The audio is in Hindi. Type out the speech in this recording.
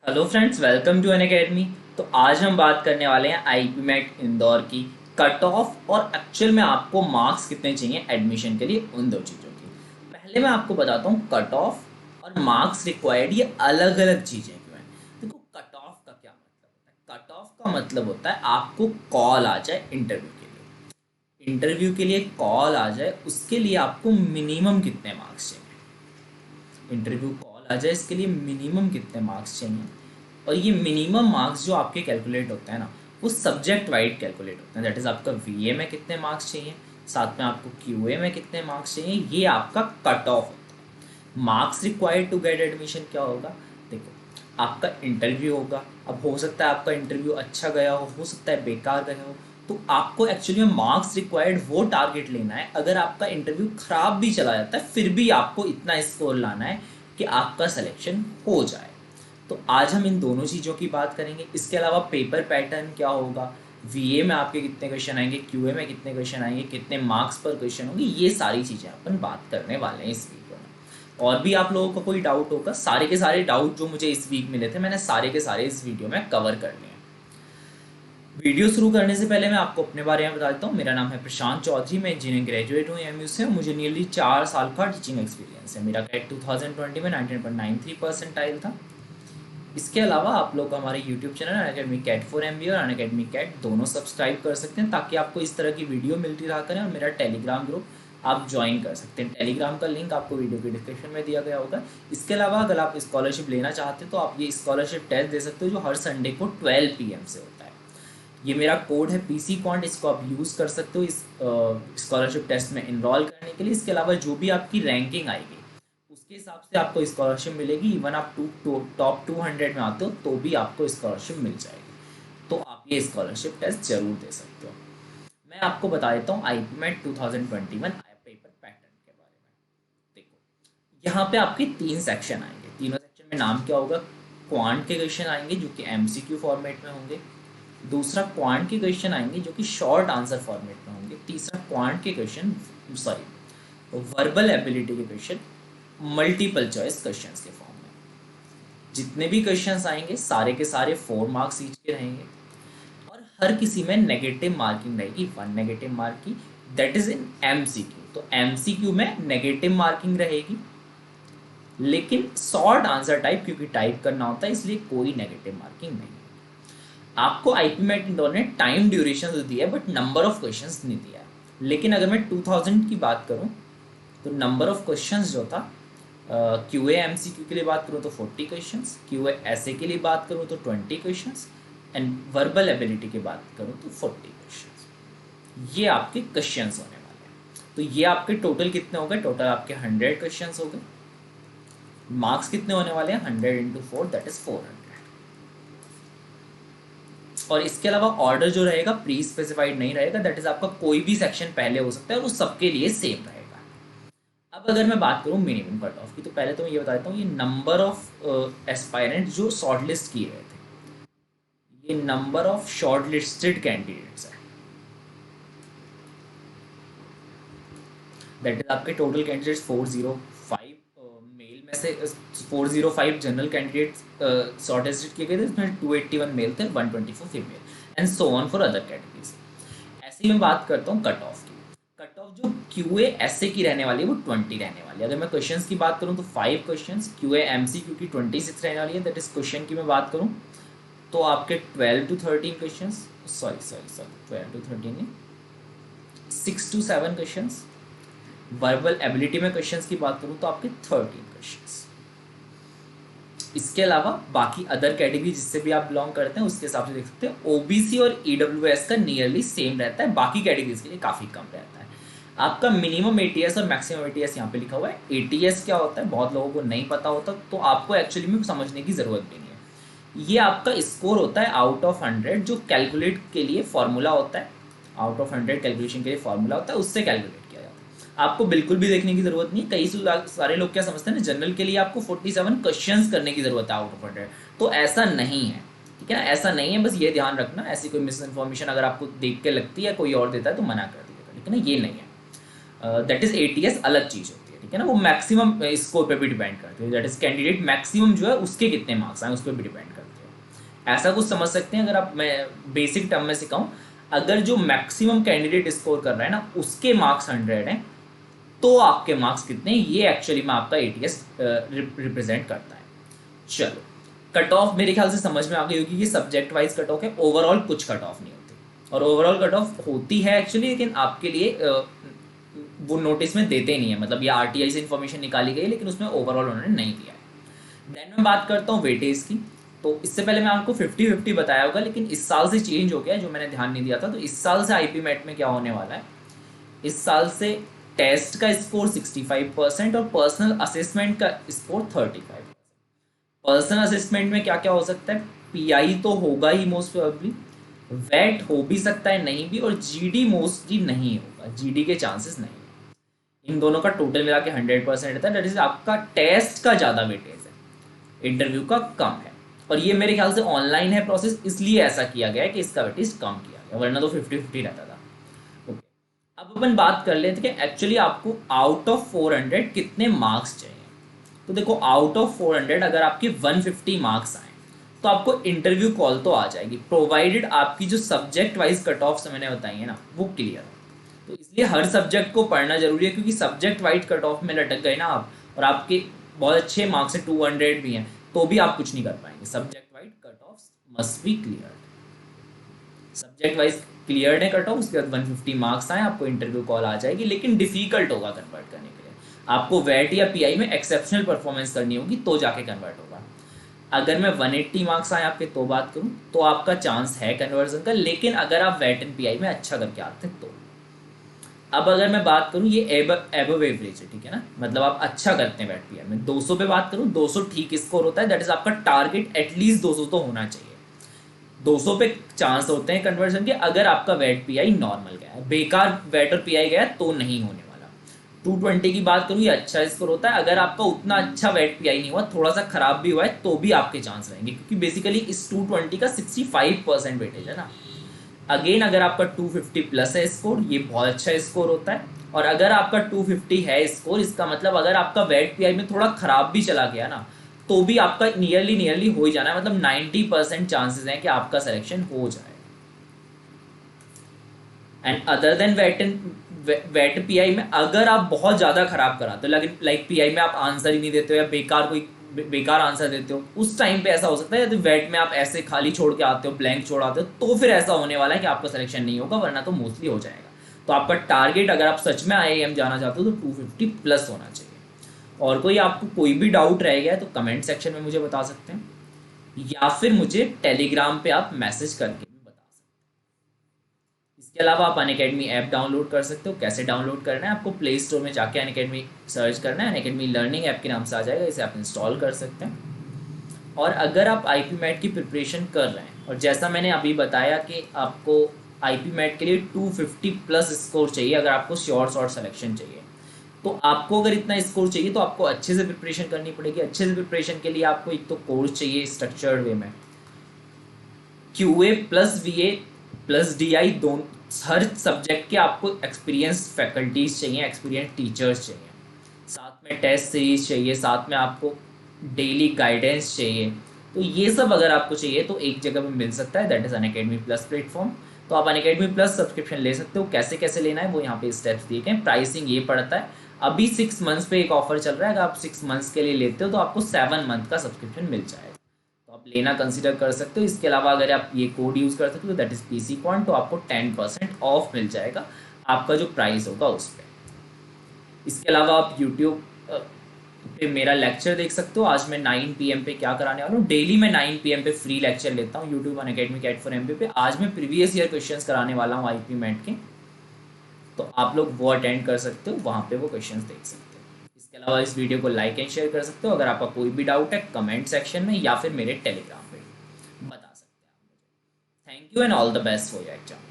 Hello friends, welcome to Unacademy. तो आज हम बात करने वाले हैं आईपी मैट इंदौर की कट ऑफ और एक्चुअल में आपको मार्क्स कितने चाहिए एडमिशन के लिए, उन दो चीज़ों की। पहले मैं आपको बताता हूँ कट ऑफ और मार्क्स रिक्वायर्ड ये अलग अलग चीज़ें क्यों हैं। देखो, कट ऑफ का क्या मतलब होता है। कट ऑफ का मतलब होता है आपको कॉल आ जाए इंटरव्यू के लिए। इंटरव्यू के लिए कॉल आ जाए, उसके लिए आपको मिनिमम कितने मार्क्स चाहिए। इंटरव्यू कॉल आ जाए, इसके लिए मिनिमम कितने मार्क्स चाहिए। और ये मिनिमम मार्क्स जो आपके कैलकुलेट होते हैं ना, वो सब्जेक्ट वाइड कैलकुलेट होते हैं। दैट इज़ आपका वीए में कितने मार्क्स चाहिए, साथ में आपको क्यूए में कितने मार्क्स चाहिए, ये आपका कट ऑफ होता है। Marks required to get admission क्या होगा। देखो, आपका इंटरव्यू होगा। अब हो सकता है आपका इंटरव्यू अच्छा गया हो सकता है बेकार गया हो। तो आपको एक्चुअली में मार्क्स रिक्वायर्ड वो टारगेट लेना है। अगर आपका इंटरव्यू खराब भी चला जाता है, फिर भी आपको इतना स्कोर लाना है कि आपका सिलेक्शन हो जाए। तो आज हम इन दोनों चीज़ों की बात करेंगे। इसके अलावा पेपर पैटर्न क्या होगा, वीए में आपके कितने क्वेश्चन आएंगे, क्यूए में कितने क्वेश्चन आएंगे, कितने मार्क्स पर क्वेश्चन होंगे, ये सारी चीज़ें अपन बात करने वाले हैं इस वीडियो में। और भी आप लोगों का कोई डाउट होगा, सारे के सारे डाउट जो मुझे इस वीक मिले थे, मैंने सारे के सारे इस वीडियो में कवर कर लिए हैं। वीडियो शुरू करने से पहले मैं आपको अपने बारे में बता देता हूँ। मेरा नाम है प्रशांत चौधरी, मैं इंजीनियरिंग ग्रेजुएट हूँ एमयू से। मुझे नियरली 4 साल का टीचिंग एक्सपीरियंस है। मेरा कैट 2020 में 19.93% था। इसके अलावा आप लोग हमारे YouTube channel Unacademy CAT for MBA और अनअकैडमी कैट दोनों सब्सक्राइब कर सकते हैं, ताकि आपको इस तरह की वीडियो मिलती रहा करें। और मेरा टेलीग्राम ग्रुप आप ज्वाइन कर सकते हैं। टेलीग्राम का लिंक आपको वीडियो के डिस्क्रिप्शन में दिया गया होगा। इसके अलावा अगर आप स्कॉलरशिप लेना चाहते हैं तो आप ये स्कॉलरशिप टेस्ट दे सकते हो, जो हर संडे को 12 PM से होता है। ये मेरा कोड है पीसी कॉन्ट, इसको आप यूज़ कर सकते हो इस स्कॉलरशिप टेस्ट में इनरोल करने के लिए। इसके अलावा जो भी आपकी रैंकिंग आएगी, उसके हिसाब से आपको स्कॉलरशिप मिलेगी। इवन आप टॉप 200 में आते हो तो भी आपको स्कॉलरशिप मिल जाएगी। तो आप ये स्कॉलरशिप टेस्ट जरूर दे सकते हो। मैं आपको बता देता हूँ आईपी मैट 2021 पेपर पैटर्न के बारे में। देखो, यहाँ पे आपके 3 सेक्शन आएंगे। तीनों सेक्शन में नाम क्या होगा। क्वांट के क्वेश्चन आएंगे जो कि एमसीक्यू फॉर्मेट में होंगे। दूसरा, क्वांट के क्वेश्चन आएंगे जो कि शॉर्ट आंसर फॉर्मेट में होंगे। तीसरा, क्वांट के क्वेश्चन वर्बल एबिलिटी के क्वेश्चन मल्टीपल चॉइस क्वेश्चंस के फॉर्म में। जितने भी क्वेश्चंस आएंगे सारे के सारे 4 मार्क्स ईच के रहेंगे। और हर किसी में नेगेटिव मार्किंग रहेगी, 1 नेगेटिव मार्क की। That is in MCQ. तो एमसीक्यू में नेगेटिव मार्किंग रहेगी, लेकिन शॉर्ट आंसर टाइप क्योंकि टाइप करना होता है, इसलिए कोई नेगेटिव मार्किंग नहीं। आपको आईपी मैट इंदौर ने टाइम ड्यूरेशन तो दिया है, बट नंबर ऑफ क्वेश्चंस नहीं दिया है। लेकिन अगर मैं 2000 की बात करूं तो नंबर ऑफ क्वेश्चंस जो था, Q A M C Q के लिए बात करूँ तो 40 questions, Q A S A के लिए बात करूँ तो 20 क्वेश्चंस, एंड वर्बल एबिलिटी की बात करूँ तो 40 क्वेश्चंस। ये आपके क्वेश्चंस होने वाले हैं। तो ये आपके टोटल कितने हो गए, टोटल आपके 100 क्वेश्चंस हो गए। मार्क्स कितने होने वाले हैं, 100 इंटू 4 दैट इज 400। और इसके अलावा ऑर्डर जो रहेगा प्री स्पेसिफाइड नहीं रहेगा। दैट इज आपका कोई भी सेक्शन पहले हो सकता है और वो सबके लिए सेम रहेगा। अब अगर मैं बात करूँ मिनिमम कट ऑफ की, तो पहले तो मैं ये बता देता हूँ, ये नंबर ऑफ एस्पायरेंट जो शॉर्ट लिस्ट किए गए थे, ये number of short listed candidates है। दैट इज आपके टोटल कैंडिडेट्स 405। मेल में से 405 जनरल कैंडिडेट्स शॉर्ट लिस्टेड किए गए थे, इसमें 281 मेल थे, 124 female, and so on for other categories. ऐसे ही मैं बात करता हूँ कट ऑफ की। कट ऑफ जो क्यू ए एस ए की रहने वाली है वो 20 रहने वाली है। अगर मैं क्वेश्चंस की बात करूँ तो 5 questions, Q A M C Q की 26 रहने वाली है। दैट इज क्वेश्चन की मैं बात करूँ तो आपके 12 to 13 क्वेश्चन, सॉरी 12 to 13 नहीं, 6 to 7 क्वेश्चन। वर्बल एबिलिटी में क्वेश्चंस की बात करूँ तो आपके 13 क्वेश्चंस। इसके अलावा बाकी अदर कैटेगरी जिससे भी आप बिलोंग करते हैं उसके हिसाब से देख सकते हैं। ओबीसी और ईडब्ल्यूएस का नियरली सेम रहता है, बाकी कैटेगरीज के लिए काफ़ी कम रहता है। आपका मिनिमम एटीएस और मैक्सिमम एटीएस यहाँ पे लिखा हुआ है। एटीएस क्या होता है बहुत लोगों को नहीं पता होता, तो आपको एक्चुअली में समझने की ज़रूरत भी नहीं है। ये आपका स्कोर होता है आउट ऑफ 100, जो कैलकुलेट के लिए फॉर्मूला होता है। आउट ऑफ 100 कैलकुलेशन के लिए फॉर्मूला होता है, उससे कैलकुलेट किया जाता है। आपको बिल्कुल भी देखने की जरूरत नहीं। कई सारे लोग क्या समझते हैं ना, जनरल के लिए आपको 47 क्वेश्चंस करने की जरूरत है आउट ऑफ 100। तो ऐसा नहीं है, ठीक है ना, ऐसा नहीं है। बस ये ध्यान रखना, ऐसी कोई मिस इन्फॉर्मेशन अगर आपको देख के लगती है कोई और देता है तो मना कर दीजिएगा, ठीक है ना, ये नहीं है। दैट इज एटीएस अलग चीज़ होती है, ठीक ठीक है ना, वो मैक्सिमम स्कोर पे भी डिपेंड करती है, दैट इज कैंडिडेट मैक्सिमम जो है उसके कितने मार्क्स आए उस पर भी डिपेंड करते हैं। ऐसा कुछ समझ सकते हैं, अगर आप मैं बेसिक टर्म में सिखाऊं, अगर जो मैक्सिमम कैंडिडेट स्कोर कर रहा है ना उसके मार्क्स 100 हैं तो आपके मार्क्स कितने, ये एक्चुअली में आपका एटीएस रिप्रेजेंट करता है। चलो, कट ऑफ मेरे ख्याल से समझ में आ गई होगी, ये सब्जेक्ट वाइज कट ऑफ है, ओवरऑल कुछ कट ऑफ नहीं होती, और ओवरऑल कट ऑफ होती है एक्चुअली, लेकिन आपके लिए वो नोटिस में देते नहीं है, मतलब ये आरटीआई से इन्फॉर्मेशन निकाली गई लेकिन उसमें ओवरऑल उन्होंने नहीं दिया है। देन मैं बात करता हूँ वेटेज की। तो इससे पहले मैं आपको 50-50 बताया होगा, लेकिन इस साल से चेंज हो गया है, जो मैंने ध्यान नहीं दिया था। तो इस साल से आईपी मैट में क्या होने वाला है, इस साल से टेस्ट का स्कोर 65% और पर्सनल असेसमेंट का स्कोर 35%। पर्सनल असेसमेंट में क्या क्या हो सकता है, पीआई तो होगा ही मोस्ट प्रोबेबली, वेट हो भी सकता है नहीं भी, और जीडी मोस्टली नहीं होगा, जीडी के चांसेस नहीं है। इन दोनों का टोटल मिला के 100% रहता है, दैट इज आपका टेस्ट का ज़्यादा वेटेज है, इंटरव्यू का कम है। और ये मेरे ख्याल से ऑनलाइन है प्रोसेस, इसलिए ऐसा किया गया है कि इसका वेटेज कम किया गया, वरना तो 50-50 रहता था। ओके, अब अपन बात कर लेते हैं कि एक्चुअली आपको आउट ऑफ 400 कितने मार्क्स चाहिए। तो देखो, आउट ऑफ 400 अगर आपके 150 मार्क्स आए तो आपको इंटरव्यू कॉल तो आ जाएगी, प्रोवाइडेड आपकी जो सब्जेक्ट वाइज कट ऑफ मैंने बताई है ना वो क्लियर हो। तो इसलिए हर सब्जेक्ट को पढ़ना जरूरी है, क्योंकि सब्जेक्ट वाइज कट ऑफ में लटक गए ना आप, और आपके बहुत अच्छे मार्क्स है 200 भी हैं, तो भी आप कुछ नहीं कर पाएंगे। Subject wise cut off must be clear, subject wise clear है कट ऑफ, उसके बाद 150 मार्क्स आए आपको इंटरव्यू कॉल आ जाएगी, लेकिन डिफिकल्ट होगा कन्वर्ट करने के लिए। आपको वेट या पीआई में एक्सेप्शनल परफॉर्मेंस करनी होगी तो जाके कन्वर्ट होगा। अगर मैं 180 मार्क्स आए आपके तो बात करूं तो आपका चांस है कन्वर्जन का, लेकिन अगर आप वेट एंड पीआई में अच्छा करके आते हैं तो। अब अगर मैं बात करूं, ये एबव एवरेज है, ठीक है ना, मतलब आप अच्छा करते हैं वेट पीआई में। 200 पे बात करूं, 200 ठीक स्कोर होता है, दैट इज आपका टारगेट एटलीस्ट 200 तो होना चाहिए। 200 पे चांस होते हैं कन्वर्जन के, अगर आपका वेट पीआई नॉर्मल गया है, बेकार वेट और पीआई गया तो नहीं होने वाला। 220 की बात करूँ, ये अच्छा स्कोर होता है, अगर आपका उतना अच्छा वेट पीआई नहीं हुआ, थोड़ा सा खराब भी हुआ है तो भी आपके चांस रहेंगे, क्योंकि बेसिकली इस 220 का 65% वेटेज है ना। अगेन अगर आपका 250 प्लस है स्कोर, ये बहुत अच्छा स्कोर होता है, और अगर आपका 250 है स्कोर, इसका मतलब अगर आपका वेट पीआई में थोड़ा खराब भी चला गया ना तो भी आपका नियरली हो ही जाना है, मतलब 90% चांसेस हैं कि आपका सिलेक्शन हो जाए। एंड अदर देन वेट पीआई में अगर आप बहुत ज़्यादा खराब कराते हो, लाइक पीआई में आप आंसर ही नहीं देते हो या बेकार आंसर देते हो, उस टाइम पे ऐसा हो सकता है, यदि वेट में आप ऐसे खाली छोड़ के आते हो, ब्लैंक छोड़ आते हो, तो फिर ऐसा होने वाला है कि आपका सिलेक्शन नहीं होगा, वरना तो मोस्टली हो जाएगा। तो आपका टारगेट अगर आप सच में आईआईएम जाना चाहते हो तो 250 प्लस होना चाहिए। और कोई आपको कोई भी डाउट रह गया है तो कमेंट सेक्शन में मुझे बता सकते हैं, या फिर मुझे टेलीग्राम पे आप मैसेज करके भी बता सकते हैं। इसके अलावा आप अनअकैडमी ऐप डाउनलोड कर सकते हो। कैसे डाउनलोड करना है, आपको प्ले स्टोर में जाके अनअकैडमी सर्च करना है, अनअकैडमी लर्निंग ऐप के नाम से आ जाएगा, इसे आप इंस्टॉल कर सकते हैं। और अगर आप आईपी मैट की प्रिपरेशन कर रहे हैं, और जैसा मैंने अभी बताया कि आपको आईपी मैट के लिए 250 प्लस स्कोर चाहिए अगर आपको शॉर्ट सिलेक्शन चाहिए, तो आपको अगर इतना स्कोर चाहिए तो आपको अच्छे से प्रिपरेशन करनी पड़ेगी। अच्छे से प्रिपरेशन के लिए आपको एक तो कोर्स चाहिए स्ट्रक्चर्ड वे में, क्यूए प्लस वीए प्लस डीआई, दोनों हर सब्जेक्ट के आपको एक्सपीरियंस फैकल्टीज चाहिए, एक्सपीरियंस टीचर्स चाहिए, साथ में टेस्ट सीरीज चाहिए, साथ में आपको डेली गाइडेंस चाहिए। तो ये सब अगर आपको चाहिए तो एक जगह में मिल सकता है, that is Unacademy plus platform. तो आप अनअकैडमी प्लस सब्सक्रिप्शन ले सकते हो। कैसे कैसे लेना है वो यहाँ पे स्टेप्स दिए गए। प्राइसिंग ये पड़ता है, अभी 6 मंथ्स पे एक ऑफर चल रहा है, अगर आप 6 मंथ्स के लिए लेते हो तो आपको 7 मंथ का सब्सक्रिप्शन मिल जाएगा, तो आप लेना कंसिडर कर सकते हो। इसके अलावा अगर आप ये कोड यूज़ कर सकते हो, दैट इज़ पीसी पॉइंट, तो आपको 10% ऑफ मिल जाएगा आपका जो प्राइस होगा उस पर। इसके अलावा आप यूट्यूब पे मेरा लेक्चर देख सकते हो। आज मैं 9 PM पे क्या कराने वाला हूँ, डेली मैं 9 PM पे फ्री लेक्चर लेता हूँ YouTube Unacademy CAT for MBA पे। आज मैं प्रीवियस ईयर क्वेश्चंस कराने वाला हूँ आईपी मैट के, तो आप लोग वो अटेंड कर सकते हो, वहाँ पे वो क्वेश्चंस देख सकते हो। इसके अलावा इस वीडियो को लाइक एंड शेयर कर सकते हो। अगर आपका कोई भी डाउट है कमेंट सेक्शन में या फिर मेरे टेलीग्राम पे बता सकते हैं आप मुझे। Thank you and all the best for your exam.